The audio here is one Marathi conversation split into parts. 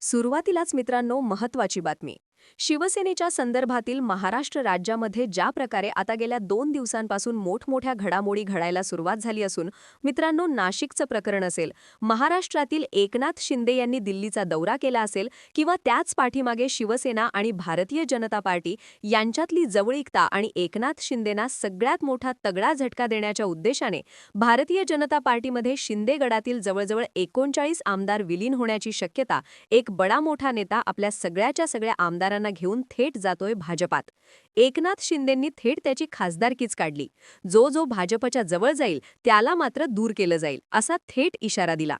सुरुवातीलाच मित्रांनो महत्त्वाची बातमी. शिवसेनेच्या संदर्भातील महाराष्ट्र राज्यामध्ये ज्या प्रकारे आता गेल्या 2 दिवसांपासून मोठमोठ्या घडामोडी घडायला सुरुवात झाली असून मित्रांनो, नाशिकचं प्रकरण असेल, महाराष्ट्रातील एकनाथ शिंदे यांनी दिल्लीचा दौरा केला असेल किंवा त्याच पाठीमागे शिवसेना आणि भारतीय जनता पार्टी यांच्यातली जवळीकता आणि एकनाथ शिंदेंना सगळ्यात मोठा तगडा झटका देण्याच्या उद्देशाने भारतीय जनता पार्टीमध्ये शिंदे गटातील जवळजवळ 39 आमदार विलीन होण्याची शक्यता एक बडा मोठा नेता आपल्या सगळ्याच्या सगळ्या आमदारांना घेऊन थेट जातोय भाजपात. एकनाथ शिंदेंनी थेट त्याची खासदारकीच काढली. जो जो भाजपच्या जवळ जाईल त्याला मात्र दूर केलं जाईल, असा थेट इशारा दिला.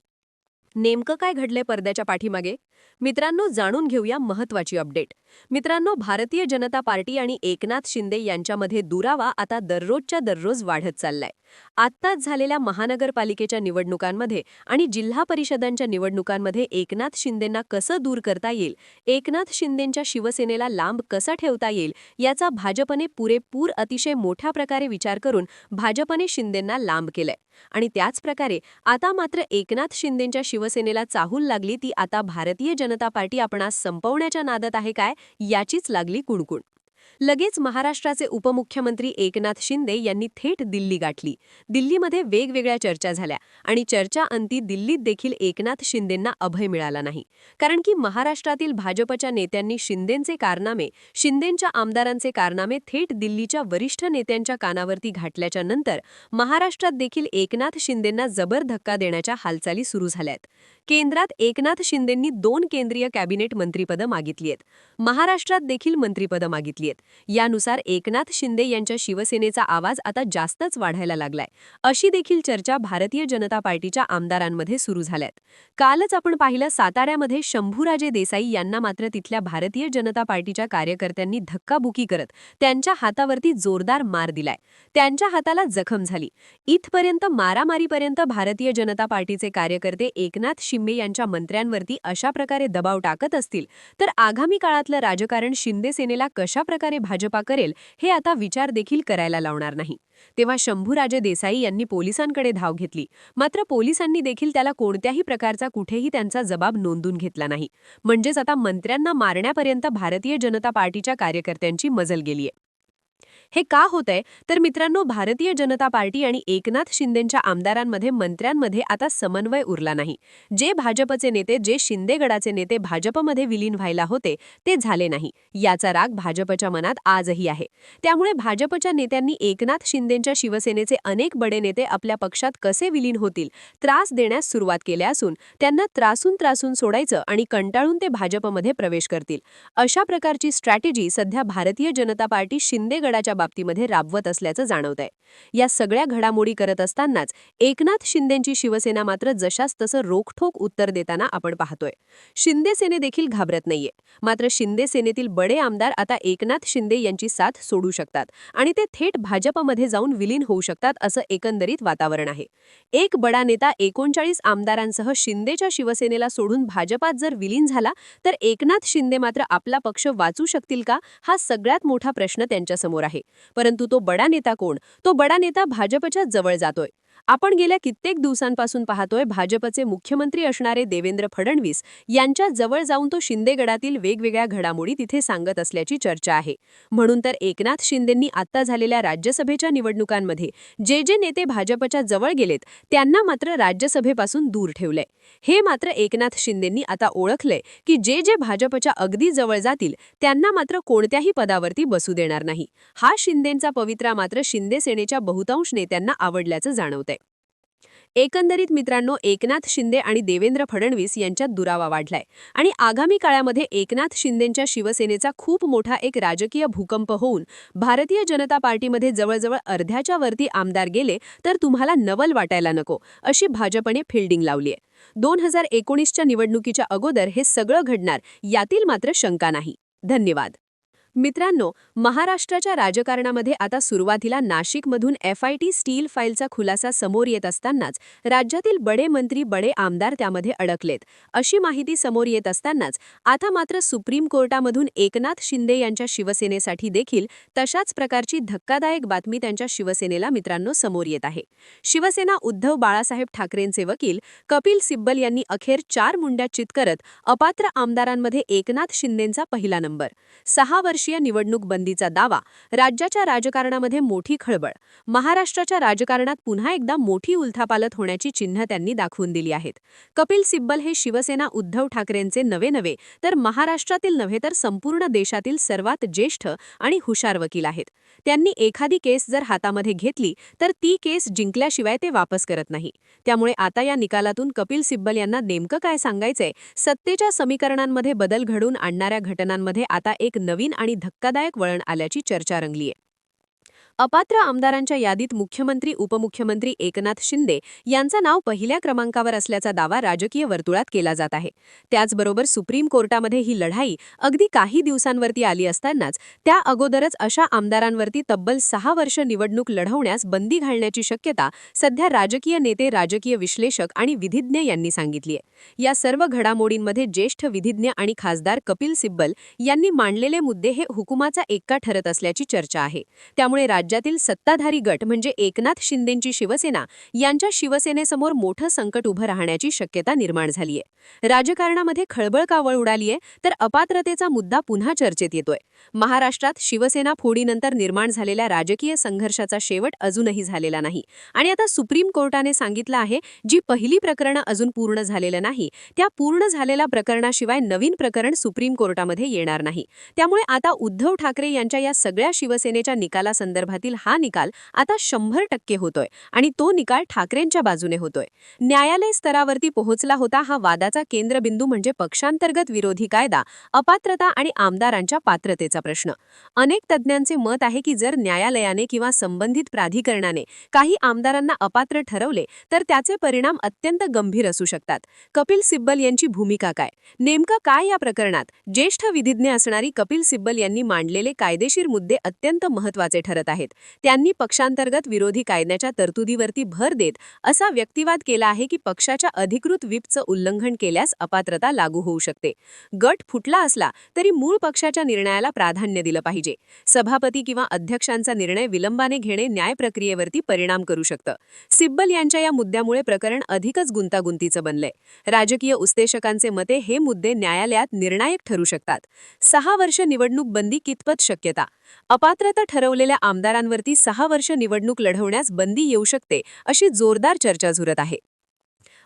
नेमकं काय घडलंय पडद्याच्या पाठीमागे? मित्रांनो, जाणून घेऊया महत्त्वाची अपडेट. मित्रांनो, भारतीय जनता पार्टी आणि एकनाथ शिंदे यांच्यामध्ये दुरावा आता दररोजच्या दररोज वाढत चाललाय. आत्ताच झालेल्या महानगरपालिकेच्या निवडणुकांमध्ये आणि जिल्हा परिषदांच्या निवडणुकांमध्ये एकनाथ शिंदेंना कसं दूर करता येईल, एकनाथ शिंदेंच्या शिवसेनेला लांब कसं ठेवता येईल, याचा भाजपने पुरेपूर अतिशय मोठ्या प्रकारे विचार करून भाजपने शिंदेंना लांब केलंय. आणि त्याच प्रकारे आता मात्र एकनाथ शिंदेंच्या शिवसेनेला चाहूल लागली ती आता भारतीय जनता पार्टी आपणास संपवण्याच्या नादात आहे काय, याचीच लागली कुणकुण. लगेच महाराष्ट्राचे उपमुख्यमंत्री एकनाथ शिंदे यांनी थेट दिल्ली गाठली. दिल्लीमध्ये वेगवेगळ्या चर्चा झाल्या आणि चर्चा अंती दिल्लीत देखील एकनाथ शिंदेंना अभय मिळाला नाही. कारण की महाराष्ट्रातील भाजपच्या नेत्यांनी शिंदेंचे कारनामे, शिंदेंच्या आमदारांचे कारनामे थेट दिल्लीच्या वरिष्ठ नेत्यांच्या कानावरती घातल्याच्या नंतर महाराष्ट्रात देखील एकनाथ शिंदेंना जबर धक्का देण्याच्या हालचाली सुरू झाल्यात. केंद्रात एकनाथ शिंदेंनी 2 केंद्रीय कॅबिनेट मंत्रिपदं मागितली आहेत. महाराष्ट्रात देखील मंत्रिपदं मागितली आहेत. यानुसार एकनाथ शिंदे यांच्या शिवसेनेचा आवाज आता जास्तच वाढायला लागलाय, अशी देखील चर्चा भारतीय जनता पार्टीच्या आमदारांमध्ये सुरू झाल्यात. कालच आपण पाहिलं, साताऱ्यामध्ये शंभूराजे देसाई यांना मात्र तिथल्या भारतीय जनता पार्टीच्या कार्यकर्त्यांनी धक्काबुकी करत त्यांच्या हातावरती जोरदार मार दिलाय. त्यांच्या हाताला जखम झाली. इथपर्यंत मारामारीपर्यंत भारतीय जनता पार्टीचे कार्यकर्ते एकनाथ शिंदे यांच्या मंत्र्यांवरती अशा प्रकारे दबाव टाकत असतील तर आगामी काळातलं राजकारण शिंदे सेनेला कशा प्रकारे भाजपा करेल हे आता विचार देखील करायला लावणार नाही. तेव्हा शंभूराजे देसाई यांनी पोलिसांकडे धाव घेतली. मात्र पोलिसांनी देखील त्याला कोणत्याही प्रकारचा कुठेही त्यांचा जबाब नोंदून घेतला नाही. म्हणजेच आता मंत्र्यांना मारण्यापर्यंत भारतीय जनता पार्टीच्या कार्यकर्त्यांची मजल गेलीय. हे का होतंय तर मित्रांनो, भारतीय जनता पार्टी आणि एकनाथ शिंदेंच्या आमदारांमध्ये, मंत्र्यांमध्ये आता समन्वय उरला नाही. जे भाजपचे नेते, जे शिंदे गटाचे नेते भाजपमध्ये विलीन व्हायला होते ते झाले नाही. याचा राग भाजपच्या मनात आजही आहे. त्यामुळे भाजपच्या नेत्यांनी एकनाथ शिंदेंच्या शिवसेनेचे अनेक बडे नेते आपल्या पक्षात कसे विलीन होतील, त्रास देण्यास सुरुवात केल्या असून त्यांना त्रासून सोडायचं आणि कंटाळून ते भाजपमध्ये प्रवेश करतील, अशा प्रकारची स्ट्रॅटेजी सध्या भारतीय जनता पार्टी शिंदे गटाच्या बाबतीमध्ये राबवत असल्याचं जाणवतंय. या सगळ्या घडामोडी करत असतानाच एकनाथ शिंदेंची शिवसेना मात्र जशास तसं रोखठोक उत्तर देताना आपण पाहतोय. शिंदे सेने देखील घाबरत नाहीये. मात्र शिंदे सेनेतील बडे आमदार आता एकनाथ शिंदे यांची साथ सोडू शकतात आणि ते थेट भाजपमध्ये जाऊन विलीन होऊ शकतात, असं एकंदरीत वातावरण आहे. एक बडा नेता 39 आमदारांसह शिंदेच्या शिवसेनेला सोडून भाजपात जर विलीन झाला तर एकनाथ शिंदे मात्र आपला पक्ष वाचू शकतील का, हा सगळ्यात मोठा प्रश्न त्यांच्यासमोर आहे. परंतु तो बडा नेता कोण? तो बडा नेता भाजपच्या जवळ जातोय. आपण गेल्या कित्येक दिवसांपासून पाहतोय, भाजपचे मुख्यमंत्री असणारे देवेंद्र फडणवीस यांच्या जवळ जाऊन तो शिंदे गटातील वेगवेगळ्या घडामोडी तिथे सांगत असल्याची चर्चा आहे. म्हणून तर एकनाथ शिंदेंनी आता झालेल्या राज्यसभेच्या निवडणुकांमध्ये जे जे नेते भाजपच्या जवळ गेलेत त्यांना मात्र राज्यसभेपासून दूर ठेवलंय. हे मात्र एकनाथ शिंदेंनी आता ओळखलंय की जे जे भाजपच्या अगदी जवळ जातील त्यांना मात्र कोणत्याही पदावरती बसू देणार नाही. हा शिंदेंचा पवित्रा मात्र शिंदे सेनेच्या बहुतांश नेत्यांना आवडल्याचं जाणवतंय. एकंदरीत मित्रांनो, एकनाथ शिंदे आणि देवेंद्र फडणवीस यांच्यात दुरावा वाढलाय आणि आगामी काळामध्ये एकनाथ शिंदेंच्या शिवसेनेचा खूप मोठा एक राजकीय भूकंप होऊन भारतीय जनता पार्टीमध्ये जवळजवळ अर्ध्याच्या वरती आमदार गेले तर तुम्हाला नवल वाटायला नको, अशी भाजपने फिल्डिंग लावलीय. 2019च्या निवडणुकीच्या अगोदर हे सगळं घडणार, यातील मात्र शंका नाही. धन्यवाद. मित्रांनो, महाराष्ट्राच्या राजकारणामध्ये आता सुरुवातीला नाशिकमधून FIT स्टील फाईलचा खुलासा समोर येत असतानाच राज्यातील बडे मंत्री बडे आमदार त्यामध्ये अडकलेत अशी माहिती समोर येत असतानाच आता मात्र सुप्रीम कोर्टामधून एकनाथ शिंदे यांच्या शिवसेनेसाठी देखील तशाच प्रकारची धक्कादायक बातमी त्यांच्या शिवसेनेला मित्रांनो समोर येत आहे. शिवसेना उद्धव बाळासाहेब ठाकरेंचे वकील कपिल सिब्बल यांनी अखेर 4 मुंड्या चित करत अपात्र आमदारांमध्ये एकनाथ शिंदेंचा पहिला नंबर. 6 वर्षीय निवडणूक बंदीचा दावा, राज्याच्या राजकारणामध्ये मोठी खळबळ. महाराष्ट्राच्या राजकारणात पुन्हा एकदा मोठी उलथापालथ होण्याची चिन्ह त्यांनी दाखवून दिली आहेत. कपिल सिब्बल हे शिवसेना उद्धव ठाकरेंचे नवे तर महाराष्ट्रातील नव्हे तर संपूर्ण देशातील सर्वात ज्येष्ठ आणि हुशार वकील आहेत. त्यांनी एखादी केस जर हातामध्ये घेतली तर ती केस जिंकल्याशिवाय ते वापस करत नाही. त्यामुळे आता या निकालातून कपिल सिब्बल यांना नेमकं काय सांगायचंय, सत्तेच्या समीकरणांमध्ये बदल घडवून आणणाऱ्या घटनांमध्ये आता एक नवीन आणि धक्कादायक वळण आल्याची चर्चा रंगलीय. अपात्र आमदारांच्या यादीत मुख्यमंत्री उपमुख्यमंत्री एकनाथ शिंदे यांचं नाव पहिल्या क्रमांकावर असल्याचा दावा राजकीय वर्तुळात केला जात आहे. त्याचबरोबर सुप्रीम कोर्टामध्ये ही लढाई अगदी काही दिवसांवरती आली असतानाच त्या अगोदरच अशा आमदारांवरती तब्बल 6 वर्ष निवडणूक लढवण्यास बंदी घालण्याची शक्यता सध्या राजकीय नेते, राजकीय विश्लेषक आणि विधिज्ञ यांनी सांगितली आहे. या सर्व घडामोडींमध्ये ज्येष्ठ विधिज्ञ आणि खासदार कपिल सिब्बल यांनी मांडलेले मुद्दे हे हुकुमाचा एक्का ठरत असल्याची चर्चा आहे. त्यामुळे राज्यातील सत्ताधारी गट म्हणजे एकनाथ शिंदेंची शिवसेना यांच्या शिवसेनेसमोर मोठं संकट उभं राहण्याची शक्यता निर्माण झालीय. राजकारणामध्ये खळबळ का वळ उडालीये तर अपात्रतेचा मुद्दा पुन्हा चर्चेत येतोय. महाराष्ट्रात शिवसेना फोडीनंतर निर्माण झालेल्या राजकीय संघर्षाचा शेवट अजूनही झालेला नाही आणि आता सुप्रीम कोर्टाने सांगितलं आहे, जी पहिली प्रकरणं अजून पूर्ण झालेलं नाही त्या पूर्ण झालेल्या प्रकरणाशिवाय नवीन प्रकरण सुप्रीम कोर्टामध्ये येणार नाही. त्यामुळे आता उद्धव ठाकरे यांच्या या सगळ्या शिवसेनेच्या निकालासंदर्भातील हा निकाल आता 100% होतोय आणि तो निकाल ठाकरेंच्या बाजूने होतोय. न्यायालय स्तरावरती पोहोचला होता हा वादाचा केंद्रबिंदू म्हणजे पक्षांतर्गत विरोधी कायदा, अपात्रता आणि आमदारांच्या पात्रतेचा प्रश्न. अनेक तज्ज्ञांचे मत आहे की जर न्यायालयाने किंवा संबंधित प्राधिकरणाने काही आमदारांना अपात्र ठरवले तर त्याचे परिणाम अत्यंत गंभीर असू शकतात. कपिल सिब्बल यांची भूमिका काय, नेमकं काय या प्रकरणात? ज्येष्ठ विधिज्ञ असणारी कपिल सिब्बल यांनी मांडलेले कायदेशीर मुद्दे अत्यंत महत्त्वाचे ठरत आहेत. त्यांनी पक्षांतर्गत विरोधी कायद्याच्या तरतुदीवरती भर देत असा व्यक्तिवाद केला आहे की पक्षाच्या अधिकृत व्हिपचं उल्लंघन केल्यास अपात्रता लागू होऊ शकते. गट फुटला असला तरी मूळ पक्षाच्या निर्णयाला प्राधान्य दिलं पाहिजे. सभापती किंवा अध्यक्षांचा निर्णय विलंबाने घेणे न्याय प्रक्रियेवरती परिणाम करू शकतं. सिब्बल यांच्या या मुद्द्यामुळे प्रकरण अधिकच गुंतागुंतीचं बनलंय. राजकीय उस्तेशकांचे मते हे मुद्दे न्यायालयात निर्णायक ठरू शकतात. 6 वर्ष निवडणूक बंदी कितपत शक्यता? अपात्रता ठरवलेल्या आमदारांवरती 6 वर्ष निवडणूक लढवण्यास बंदी येऊ शकते अशी जोरदार चर्चा झुरत आहे.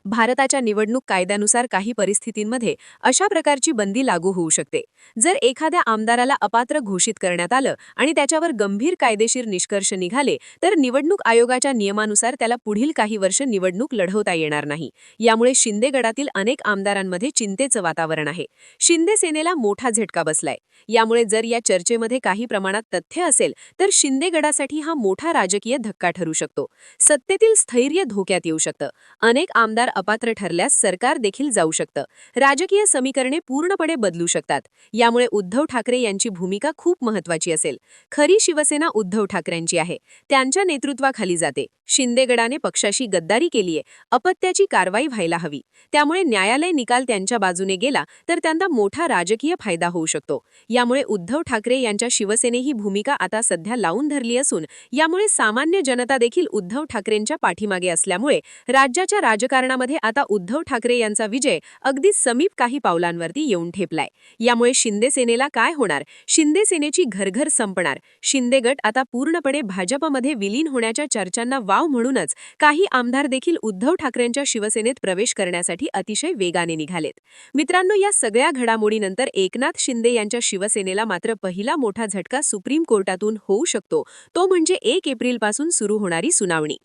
भारताच्या निवडणूक कायद्यानुसार काही परिस्थितींमध्ये अशा प्रकारची बंदी लागू होऊ शकते. जर एखाद्या आमदाराला अपात्र घोषित करण्यात आलं आणि त्याच्यावर गंभीर कायदेशीर निष्कर्ष निघाले तर निवडणूक आयोगाच्या नियमानुसार त्याला पुढील काही वर्ष निवडणूक लढवता येणार नाही. यामुळे शिंदे गटातील अनेक आमदारांमध्ये चिंतेचं वातावरण आहे. शिंदे सेनेला मोठा झटका बसलाय. यामुळे जर या चर्चेमध्ये काही प्रमाणात तथ्य असेल तर शिंदे गटासाठी हा मोठा राजकीय धक्का ठरू शकतो. सत्तेतील स्थैर्य धोक्यात येऊ शकतं. अनेक आमदार अपात्र ठरल्यास सरकार देखील जाऊ शकतं. राजकीय समीकरणे पूर्णपणे बदलू शकतात. यामुळे उद्धव ठाकरे यांची भूमिका खूप महत्त्वाची असेल. खरी शिवसेना उद्धव ठाकरेंची आहे. त्यांच्या नेतृत्वाखाली जाते. शिंदे गटाने पक्षाशी गद्दारी केलीये. अपत्याची कारवाई व्हायला हवी. त्यामुळे न्यायालय निकाल त्यांच्या बाजूने गेला तर त्यांना मोठा राजकीय फायदा होऊ शकतो. यामुळे उद्धव ठाकरे यांच्या शिवसेने ही भूमिका आता सध्या लावून धरली असून यामुळे सामान्य जनता देखील उद्धव ठाकरेंच्या पाठीमागे असल्यामुळे राज्याच्या राजकारणामध्ये आता उद्धव ठाकरे यांचा विजय अगदी समीप काही पावलांवरती येऊन ठेपलाय. यामुळे शिंदे सेनेला काय होणार? शिंदे सेनेची घरघर संपणार. शिंदे गट आता पूर्णपणे भाजपमध्ये विलीन होण्याच्या चर्चांना वाव म्हणूनच काही आमदार देखील उद्धव ठाकरेंच्या शिवसेनेत प्रवेश करण्यासाठी अतिशय वेगाने निघालेत. मित्रांनो, या सगळ्या घडामोडीनंतर एकनाथ शिंदे यांच्या शिवसेनेला मात्र पहिला मोठा झटका सुप्रीम कोर्टातून होऊ शकतो. तो म्हणजे 1 एप्रिलपासून सुरू होणारी सुनावणी.